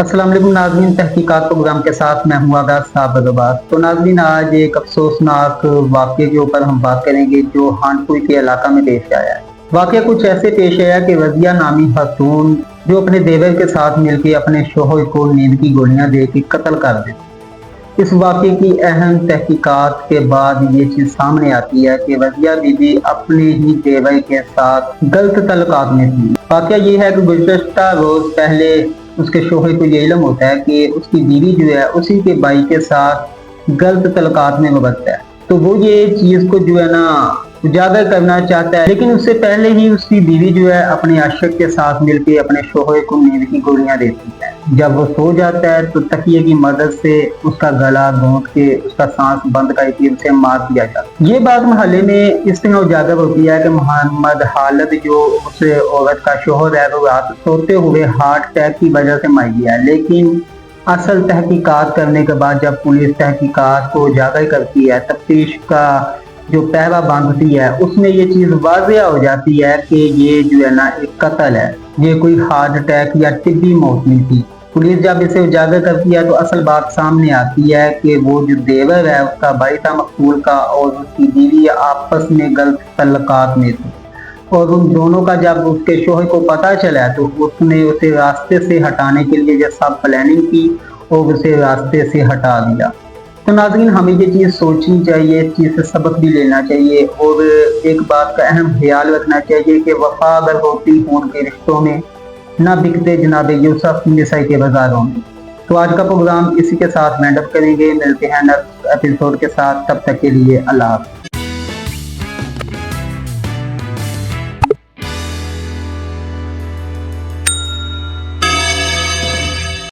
अस्सलाम वालेकुम नाज़रीन, तहकीकात प्रोग्राम के साथ मैं हूँ आगाज़ साहब अब्बास। तो नाज़रीन, आज एक अफसोसनाक वाक़ये के ऊपर हम बात करेंगे जो हानपुर के इलाका में पेश आया है। वाक़या कुछ ऐसे पेश आया कि रज़िया नामी खातून जो अपने देवर के साथ मिलकर अपने शोहर को नींद की गोलियां दे के कत्ल कर देती। इस वाक़ये की अहम तहकीकात के बाद ये चीज़ सामने आती है कि रज़िया बीबी अपने ही देवर के साथ गलत तल्लुकात में थी। वाक़या ये है कि गुज़श्ता रोज़ पहले उसके शोहर को ये इल्म होता है कि उसकी बीवी जो है उसी के भाई के साथ गलत तल्लुकात में मुबत्ता है। तो वो ये चीज़ को जो है ना उजागर करना चाहता है, लेकिन उससे पहले ही उसकी बीवी जो है अपने आशिक के साथ मिलकर अपने शोहर को नींद की गोलियां देती है। जब वो सो जाता है तो तकिए की मदद से उसका गला घोंट के उसका सांस बंद करके उसे मार दिया जाता है। ये बात मोहल्ले में इस तरह उजागर होती है कि मोहम्मद हालद जो उस औरत का शोहर है वो रात सोते हुए हार्ट अटैक की वजह से मर गया। लेकिन असल तहकीकात करने के बाद जब पुलिस तहकीकात को उजागर करती है, तफ्तीश का जो पहरा बांधती है, उसमें ये चीज वाज़िया हो जाती है कि ये जो है ना एक कत्ल है, ये कोई हार्ट अटैक या तिब्बी मौत नहीं थी। पुलिस जब इसे उजागर करती है तो असल बात सामने आती है कि वो जो देवर है उसका भाई था मकतूल का और उसकी बीवी आपस में गलत तल्लुकात में थी, और उन दोनों का जब उसके शोहर को पता चला तो उसने उसे रास्ते से हटाने के लिए जैसा प्लानिंग की और उसे रास्ते से हटा दिया। तो नाज़रीन, हमें ये चीज़ सोचनी चाहिए, इस चीज़ से सबक भी लेना चाहिए और एक बात का अहम ख्याल रखना चाहिए कि वफा अगर होती खून के रिश्तों में ना बिकते जनाब यूसुफ मिस्र के बाजारों में। तो आज का प्रोग्राम इसी के साथ वाइंड अप करेंगे। मिलते हैं नेक्स्ट एपिसोड के साथ, तब तक के लिए अल्लाह हाफ़िज़।